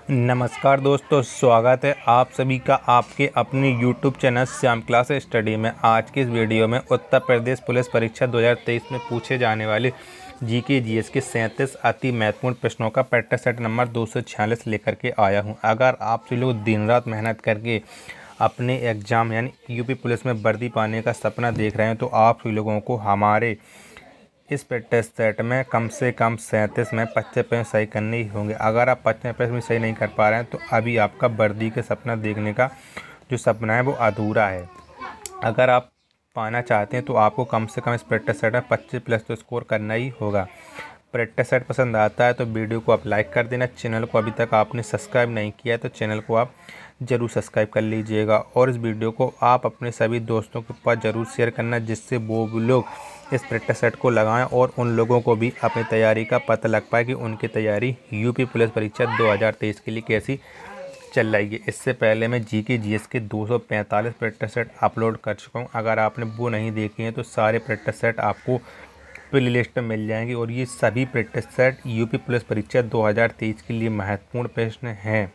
नमस्कार दोस्तों, स्वागत है आप सभी का आपके अपने YouTube channel Shyam class study में। आज की इस वीडियो में उत्तर प्रदेश पुलिस परीक्षा 2023 में पूछे जाने वाले जीके जीएस के 37 अति महत्वपूर्ण प्रश्नों का प्रैक्टिस सेट नंबर 246 लेकर के आया हूं। अगर आप सभी लोग दिन रात मेहनत करके अपने एग्ज़ाम यानी यूपी पुलिस में वर्दी पाने का सपना देख रहे हैं तो आप सभी लोगों को हमारे इस प्रैक्टिस सेट में कम से कम 37 में 25% सही करने ही होंगे। अगर आप 25% में सही नहीं कर पा रहे हैं तो अभी आपका वर्दी के सपना देखने का जो सपना है वो अधूरा है। अगर आप पाना चाहते हैं तो आपको कम से कम इस प्रैक्टिस सेट में 25+ तो स्कोर करना ही होगा। प्रैक्टिस सेट पसंद आता है तो वीडियो को आप लाइक कर देना। चैनल को अभी तक आपने सब्सक्राइब नहीं किया है तो चैनल को आप ज़रूर सब्सक्राइब कर लीजिएगा और इस वीडियो को आप अपने सभी दोस्तों के पास ज़रूर शेयर करना, जिससे वो लोग इस प्रैक्टिस सेट को लगाएं और उन लोगों को भी अपनी तैयारी का पता लग पाए कि उनकी तैयारी यूपी पुलिस परीक्षा 2023 के लिए कैसी चल रही है। इससे पहले मैं जीके जीएस के 245 प्रैक्टिस सेट अपलोड कर चुका हूँ। अगर आपने वो नहीं देखे हैं तो सारे प्रैक्टिस सेट आपको प्ले लिस्ट में मिल जाएंगे और ये सभी प्रैक्टिस सेट यूपी पुलिस परीक्षा 2023 के लिए महत्वपूर्ण प्रश्न हैं।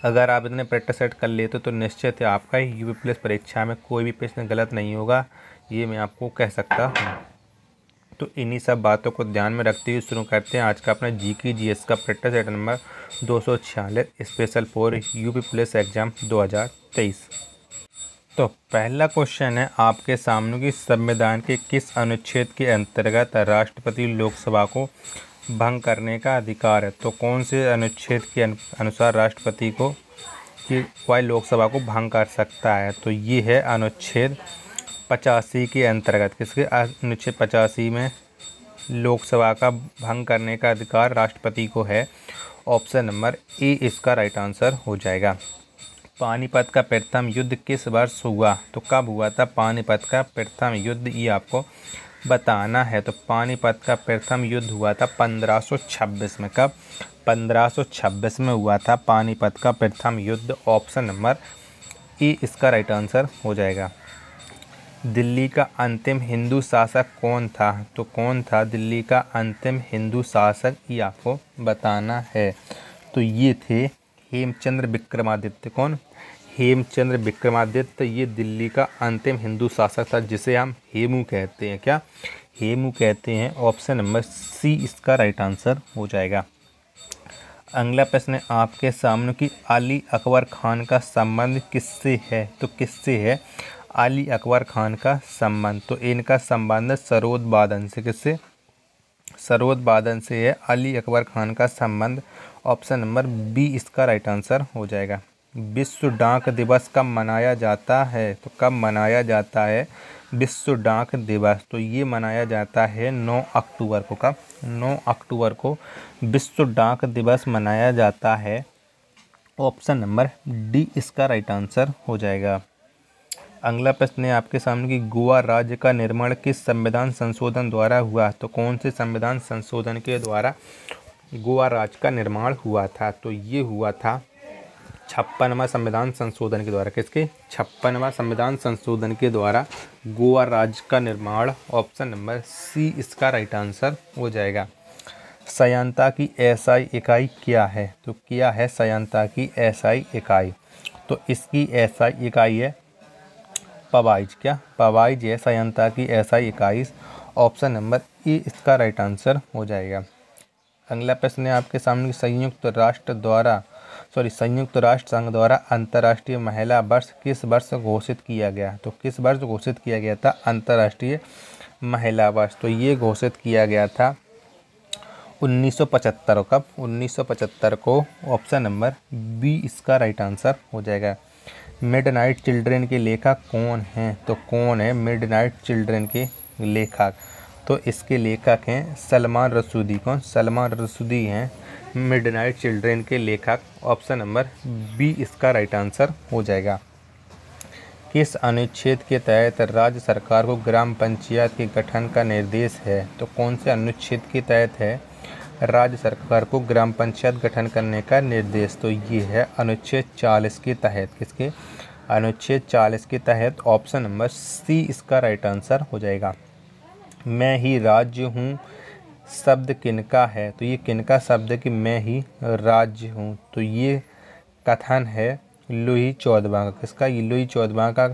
अगर आप इतने प्रैक्टिस सेट कर लेते तो निश्चित है आपका यूपी पुलिस परीक्षा में कोई भी प्रश्न गलत नहीं होगा, ये मैं आपको कह सकता हूँ। तो इन्हीं सब बातों को ध्यान में रखते हुए शुरू करते हैं आज का अपना जीके जीएस का practice set number 246 special for UP police exam 2023। तो पहला क्वेश्चन है आपके सामने कि संविधान के किस अनुच्छेद के अंतर्गत राष्ट्रपति लोकसभा को भंग करने का अधिकार है। तो कौन से अनुच्छेद के अनुसार राष्ट्रपति को कि वह लोकसभा को भंग कर सकता है। तो ये है अनुच्छेद 85 के अंतर्गत। किसके अनुच्छेद 85 में लोकसभा का भंग करने का अधिकार राष्ट्रपति को है। ऑप्शन नंबर ए इसका राइट आंसर हो जाएगा। पानीपत का प्रथम युद्ध किस वर्ष हुआ। तो कब हुआ था पानीपत का प्रथम युद्ध, ये आपको बताना है। तो पानीपत का प्रथम युद्ध हुआ था 1526 में। कब 1526 में हुआ था पानीपत का प्रथम युद्ध। ऑप्शन नंबर ए इसका राइट आंसर हो जाएगा। दिल्ली का अंतिम हिंदू शासक कौन था। तो कौन था दिल्ली का अंतिम हिंदू शासक, ये आपको बताना है। तो ये थे हेमचंद्र विक्रमादित्य। कौन? हेमचंद्र विक्रमादित्य। ये दिल्ली का अंतिम हिंदू शासक था जिसे हम हेमू कहते हैं। क्या हेमू कहते हैं। ऑप्शन नंबर सी इसका राइट आंसर हो जाएगा। अगला प्रश्न है आपके सामने कि अली अकबर खान का संबंध किससे है। तो किससे है अली अकबर खान का संबंध। तो इनका संबंध सरोद बादन से। किससे? सरोद बादन से है अली अकबर खान का संबंध। ऑप्शन नंबर बी इसका राइट आंसर हो जाएगा। विश्व डाक दिवस कब मनाया जाता है। तो कब मनाया जाता है विश्व डाक दिवस। तो ये मनाया जाता है 9 अक्टूबर को। कब? 9 अक्टूबर को विश्व डाक दिवस मनाया जाता है। ऑप्शन नंबर डी इसका राइट आंसर हो जाएगा। अगला प्रश्न है आपके सामने कि गोवा राज्य का निर्माण किस संविधान संशोधन द्वारा हुआ। तो कौन से संविधान संशोधन के द्वारा गोवा राज्य का निर्माण हुआ था। तो ये हुआ था 56वां संविधान संशोधन के द्वारा। किसके? 56वां संविधान संशोधन के द्वारा गोवा राज्य का निर्माण। ऑप्शन नंबर सी इसका राइट आंसर हो जाएगा। संयंता की एसआई इकाई क्या है। तो क्या है संयंता की एसआई इकाई। तो इसकी एसआई इकाई है पवाइज। क्या? पवाइज है संयंता की एसआई इकाई। ऑप्शन नंबर ए इसका राइट आंसर हो जाएगा। अगला प्रश्न है आपके सामने संयुक्त राष्ट्र संघ द्वारा अंतर्राष्ट्रीय महिला वर्ष किस वर्ष घोषित किया गया। तो किस वर्ष घोषित किया गया था अंतर्राष्ट्रीय महिला वर्ष। तो ये घोषित किया गया था 1975। कब? 1975 को। ऑप्शन नंबर बी इसका राइट आंसर हो जाएगा। मिडनाइट चिल्ड्रन के लेखक कौन हैं। तो कौन है मिडनाइट चिल्ड्रन के लेखक। तो इसके लेखक हैं सलमान रसूदी। कौन? सलमान रसूदी हैं मिडनाइट चिल्ड्रन के लेखक। ऑप्शन नंबर बी इसका राइट आंसर हो जाएगा। किस अनुच्छेद के तहत राज्य सरकार को ग्राम पंचायत के गठन का निर्देश है। तो कौन से अनुच्छेद के तहत है राज्य सरकार को ग्राम पंचायत गठन करने का निर्देश। तो ये है अनुच्छेद 40 के तहत। किसके? अनुच्छेद 40 के तहत। ऑप्शन नंबर सी इसका राइट आंसर हो जाएगा। मैं ही राज्य हूँ शब्द किनका है, तो ये किनका शब्द है कि मैं ही राज्य हूँ, तो ये कथन है लुई चौदवा का। किसका? ये लुई चौदवा का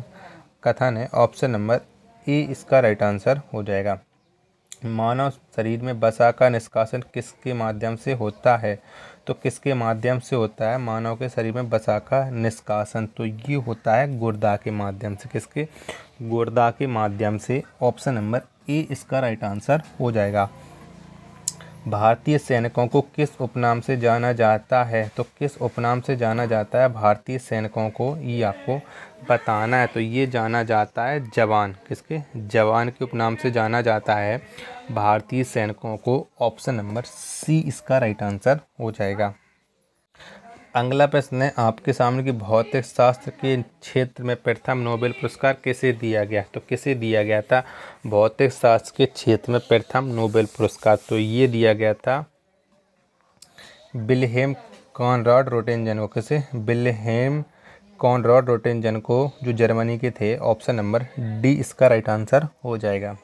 कथन है। ऑप्शन नंबर ए इसका राइट आंसर हो जाएगा। मानव शरीर में वसा का निष्कासन किसके माध्यम से होता है, तो किसके माध्यम से होता है मानव के शरीर में वसा का निष्कासन, तो ये होता है गुर्दा के माध्यम से। किसके? गुर्दा के माध्यम से। ऑप्शन नंबर ए इसका राइट आंसर हो जाएगा। भारतीय सैनिकों को किस उपनाम से जाना जाता है, तो किस उपनाम से जाना जाता है भारतीय सैनिकों को, ये आपको बताना है। तो ये जाना जाता है जवान। किसके? जवान के उपनाम से जाना जाता है भारतीय सैनिकों को। ऑप्शन नंबर सी इसका राइट आंसर हो जाएगा। अगला प्रश्न है आपके सामने कि भौतिक शास्त्र के क्षेत्र में प्रथम नोबेल पुरस्कार किसे दिया गया, तो किसे दिया गया था भौतिक शास्त्र के क्षेत्र में प्रथम नोबेल पुरस्कार, तो ये दिया गया था विल्हेम कॉनराड रोटेंजन को। किसे? विल्हेम कॉनराड रोटेंजन को, जो जर्मनी के थे। ऑप्शन नंबर डी इसका राइट आंसर हो जाएगा।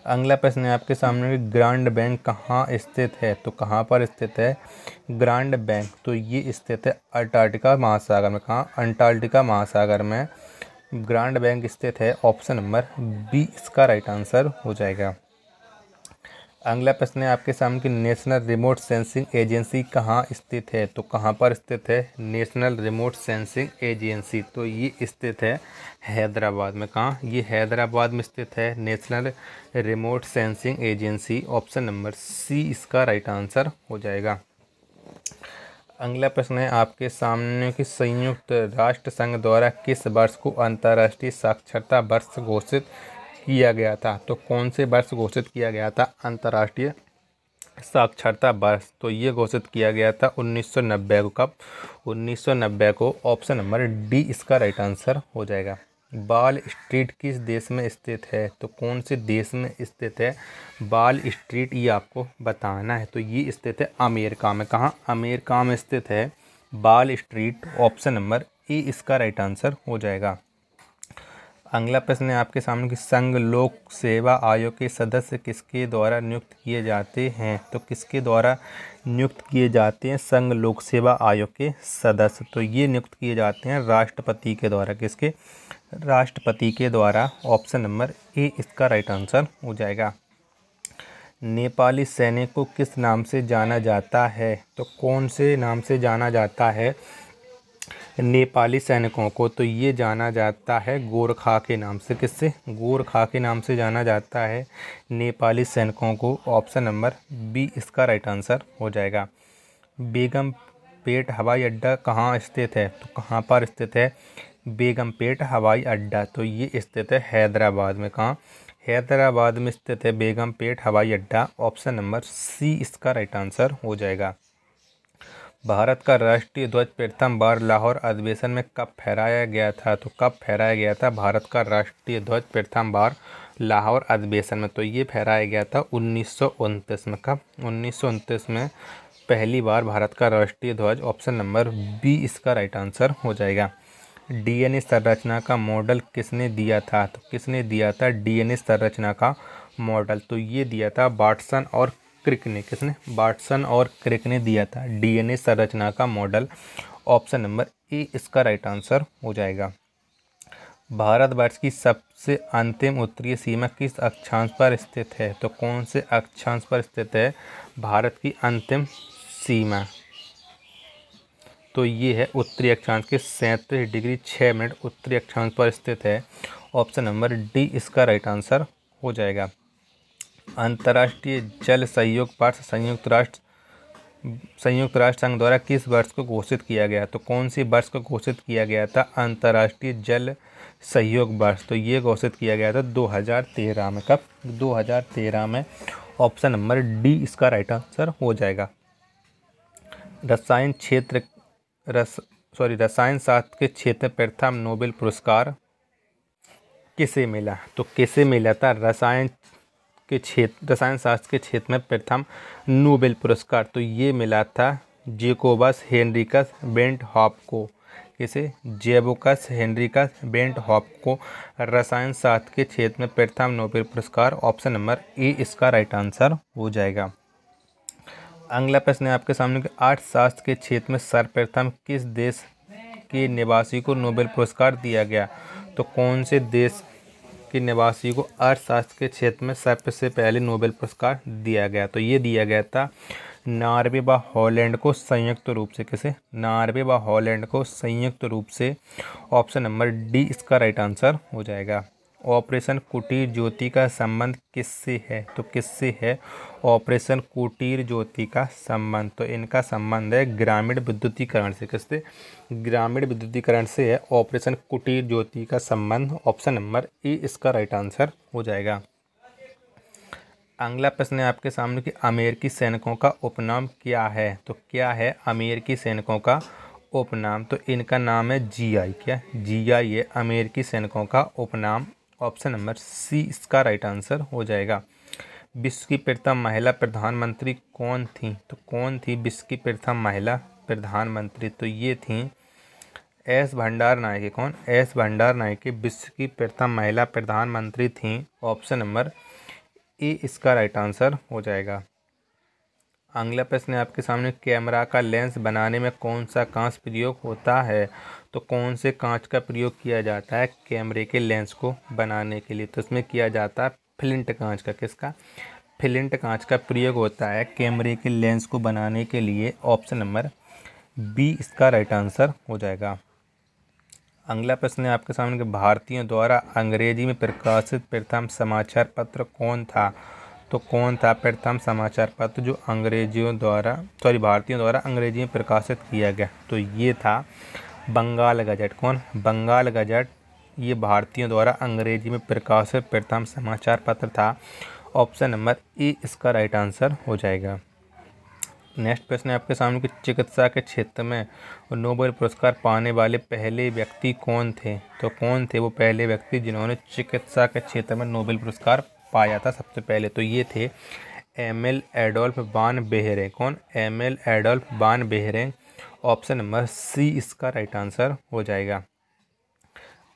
अगला प्रश्न है आपके सामने ग्रांड बैंक कहाँ स्थित है, तो कहाँ पर स्थित है ग्रांड बैंक, तो ये स्थित है अंटार्कटिका महासागर में। कहाँ? अंटार्कटिका महासागर में ग्रांड बैंक स्थित है। ऑप्शन नंबर बी इसका राइट आंसर हो जाएगा। अगला प्रश्न है आपके सामने कि नेशनल रिमोट सेंसिंग एजेंसी कहाँ स्थित है, तो कहाँ पर स्थित है नेशनल रिमोट सेंसिंग एजेंसी, तो ये स्थित है हैदराबाद में। कहाँ? ये हैदराबाद में स्थित है national remote sensing agency. Option number C इसका राइट आंसर हो जाएगा। अगला प्रश्न है आपके सामने कि संयुक्त राष्ट्र संघ द्वारा किस वर्ष को अंतर्राष्ट्रीय साक्षरता वर्ष घोषित किया गया था, तो कौन से वर्ष घोषित किया गया था अंतर्राष्ट्रीय साक्षरता वर्ष, तो ये घोषित किया गया था 1990 को। कब? 1990 को। ऑप्शन नंबर डी इसका राइट आंसर हो जाएगा। बाल स्ट्रीट किस देश में स्थित है, तो कौन से देश में स्थित है बाल स्ट्रीट, ये आपको बताना है। तो ये स्थित है अमेरिका में। कहाँ? अमेरिका में स्थित है बाल स्ट्रीट। ऑप्शन नंबर ए इसका राइट आंसर हो जाएगा। अगला प्रश्न है आपके सामने कि संघ लोक सेवा आयोग के सदस्य किसके द्वारा नियुक्त किए जाते हैं, तो किसके द्वारा नियुक्त किए जाते हैं संघ लोक सेवा आयोग के सदस्य, तो ये नियुक्त किए जाते हैं राष्ट्रपति के द्वारा। किसके? राष्ट्रपति के द्वारा। ऑप्शन नंबर ए इसका राइट आंसर हो जाएगा। नेपाली सैनिक को किस नाम से जाना जाता है, तो कौन से नाम से जाना जाता है नेपाली सैनिकों को, तो ये जाना जाता है गोरखा के नाम से। किससे? गोरखा के नाम से जाना जाता है नेपाली सैनिकों को। ऑप्शन नंबर बी इसका राइट आंसर हो जाएगा। बेगमपेट हवाई अड्डा कहाँ स्थित है, तो कहाँ पर स्थित है बेगमपेट हवाई अड्डा, तो ये स्थित है हैदराबाद में। कहाँ? हैदराबाद में स्थित है बेगमपेट हवाई अड्डा। ऑप्शन नंबर सी इसका राइट आंसर हो जाएगा। भारत का राष्ट्रीय ध्वज प्रथम बार लाहौर अधिवेशन में कब फहराया गया था, तो कब फहराया गया था भारत का राष्ट्रीय ध्वज प्रथम बार लाहौर अधिवेशन में, तो ये फहराया गया था 1929 में। कब? 1929 में पहली बार भारत का राष्ट्रीय ध्वज। ऑप्शन नंबर बी इसका राइट आंसर हो जाएगा। डीएनए संरचना का मॉडल किसने दिया था, तो किसने दिया था डीएनए संरचना का मॉडल, तो ये दिया था वाटसन और क्रिक ने। किसने? वाटसन और क्रिक ने दिया था डीएनए संरचना का मॉडल। ऑप्शन नंबर ए इसका राइट आंसर हो जाएगा। भारतवर्ष की सबसे अंतिम उत्तरीय सीमा किस अक्षांश पर स्थित है, तो कौन से अक्षांश पर स्थित है भारत की अंतिम सीमा, तो ये है उत्तरी अक्षांश के 37 डिग्री 6 मिनट उत्तरी अक्षांश पर स्थित है। ऑप्शन नंबर डी इसका राइट आंसर हो जाएगा। अंतर्राष्ट्रीय जल सहयोग वर्ष संयुक्त राष्ट्र संघ द्वारा किस वर्ष को घोषित किया गया, तो कौन सी वर्ष को घोषित किया गया था अंतर्राष्ट्रीय जल सहयोग वर्ष, तो ये घोषित किया गया था 2013 में। कब? 2013 में। ऑप्शन नंबर डी इसका राइट आंसर हो जाएगा। रसायन शास्त्र के क्षेत्र में प्रथम नोबेल पुरस्कार किसे मिला, तो किसे मिला था रसायन शास्त्र के क्षेत्र में प्रथम नोबेल पुरस्कार, तो ये मिला था जेकोबस हेनरिकस बेंटहॉफ को। किसे? जैकोबस हेनरिकस बेंटहॉफ को रसायन शास्त्र के क्षेत्र में प्रथम नोबेल पुरस्कार। ऑप्शन नंबर ए इसका राइट आंसर हो जाएगा। अगला प्रश्न है आपके सामने कि अर्थशास्त्र के क्षेत्र में सर्वप्रथम किस देश के निवासी को नोबेल पुरस्कार दिया गया? तो कौन से देश के निवासी को अर्थशास्त्र के क्षेत्र में सबसे पहले नोबेल पुरस्कार दिया गया? तो ये दिया गया था नॉर्वे व हॉलैंड को संयुक्त रूप से। किसे? नॉर्वे व हॉलैंड को संयुक्त रूप से। ऑप्शन नंबर डी इसका राइट आंसर हो जाएगा। ऑपरेशन कुटीर ज्योति का संबंध किससे है? तो किससे है ऑपरेशन कुटीर ज्योति का संबंध? तो इनका संबंध है ग्रामीण विद्युतीकरण से। किससे? ग्रामीण विद्युतीकरण से है ऑपरेशन कुटीर ज्योति का संबंध। ऑप्शन नंबर ए इसका राइट आंसर हो जाएगा। अगला प्रश्न है आपके सामने कि अमेरिकी सैनिकों का उपनाम क्या है? तो क्या है अमेरिकी सैनिकों का उपनाम? तो इनका नाम है जीआई। क्या? जीआई है अमेरिकी सैनिकों का उपनाम। ऑप्शन नंबर सी इसका राइट आंसर हो जाएगा। विश्व की प्रथम महिला प्रधानमंत्री कौन थी? तो कौन थी विश्व की प्रथम महिला प्रधानमंत्री? तो ये थी एस भंडार नायके। कौन? एस भंडार नायके विश्व की प्रथम महिला प्रधानमंत्री थी। ऑप्शन नंबर ए इसका राइट आंसर हो जाएगा। अगला प्रश्न है आपके सामने कैमरा का लेंस बनाने में कौन सा कांच प्रयोग होता है? तो कौन से कांच का प्रयोग किया जाता है कैमरे के लेंस को बनाने के लिए? तो इसमें किया जाता है फ्लिंट कांच का। किसका? फ्लिंट कांच का प्रयोग होता है कैमरे के लेंस को बनाने के लिए। ऑप्शन नंबर बी इसका राइट आंसर हो जाएगा। अगला प्रश्न है आपके सामने कि भारतीयों द्वारा अंग्रेजी में प्रकाशित प्रथम समाचार पत्र कौन था? तो कौन था प्रथम समाचार पत्र जो भारतीयों द्वारा अंग्रेजी में प्रकाशित किया गया? तो ये था बंगाल गजट। कौन? बंगाल गजट। ये भारतीयों द्वारा अंग्रेजी में प्रकाशित प्रथम समाचार पत्र था। ऑप्शन नंबर ए इसका राइट आंसर हो जाएगा। नेक्स्ट प्रश्न है आपके सामने कि चिकित्सा के क्षेत्र में नोबेल पुरस्कार पाने वाले पहले व्यक्ति कौन थे? तो कौन थे वो पहले व्यक्ति जिन्होंने चिकित्सा के क्षेत्र में नोबेल पुरस्कार पाया था सबसे पहले? तो ये थे एमिल एडोल्फ वान बेहरेंग। कौन? एमिल एडोल्फ वान बेहरेंग। ऑप्शन नंबर सी इसका राइट आंसर हो जाएगा।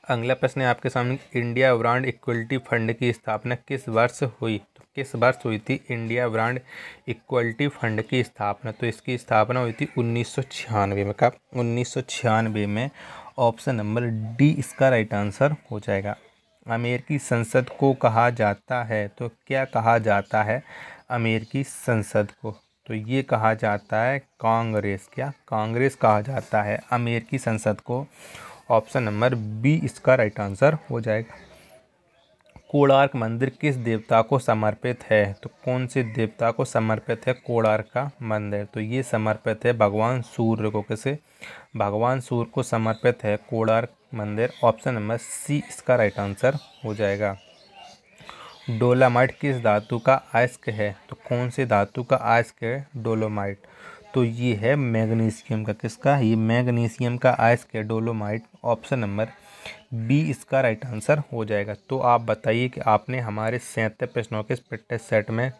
अगला प्रश्न है आपके सामने इंडिया ब्रांड इक्वलिटी फंड की स्थापना किस वर्ष हुई? तो किस वर्ष हुई थी इंडिया ब्रांड इक्वलिटी फंड की स्थापना? तो इसकी स्थापना हुई थी 1996 में। कब? 1996 में। ऑप्शन नंबर डी इसका राइट आंसर हो जाएगा। अमेरिकी संसद को कहा जाता है? तो क्या कहा जाता है अमेरिकी संसद को? तो ये कहा जाता है कांग्रेस। क्या? कांग्रेस कहा जाता है अमेरिकी संसद को। ऑप्शन नंबर बी इसका राइट आंसर हो जाएगा। कोणार्क मंदिर किस देवता को समर्पित है? तो कौन से देवता को समर्पित है कोणार्क का मंदिर? तो ये समर्पित है भगवान सूर्य को। किसे? भगवान सूर्य को समर्पित है कोणार्क मंदिर। ऑप्शन नंबर सी इसका राइट आंसर हो जाएगा। डोलामाइट किस धातु का अयस्क है? तो कौन से धातु का अयस्क है डोलोमाइट? तो ये है मैग्नीशियम का। किसका? ये मैग्नीशियम का अयस्क है डोलोमाइट। ऑप्शन नंबर बी इसका राइट आंसर हो जाएगा। तो आप बताइए कि आपने हमारे 77 प्रश्नों के प्रैक्टिस सेट में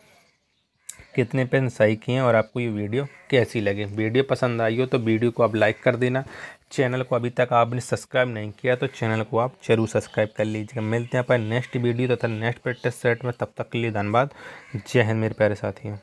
कितने प्रश्न सही किए हैं और आपको ये वीडियो कैसी लगी? वीडियो पसंद आई हो तो वीडियो को आप लाइक कर देना। चैनल को अभी तक आपने सब्सक्राइब नहीं किया तो चैनल को आप जरूर सब्सक्राइब कर लीजिएगा। मिलते हैं अपन नेक्स्ट वीडियो तथा नेक्स्ट प्रैक्टिस सेट में। तब तक के लिए धन्यवाद। जय हिंद मेरे प्यारे साथियों।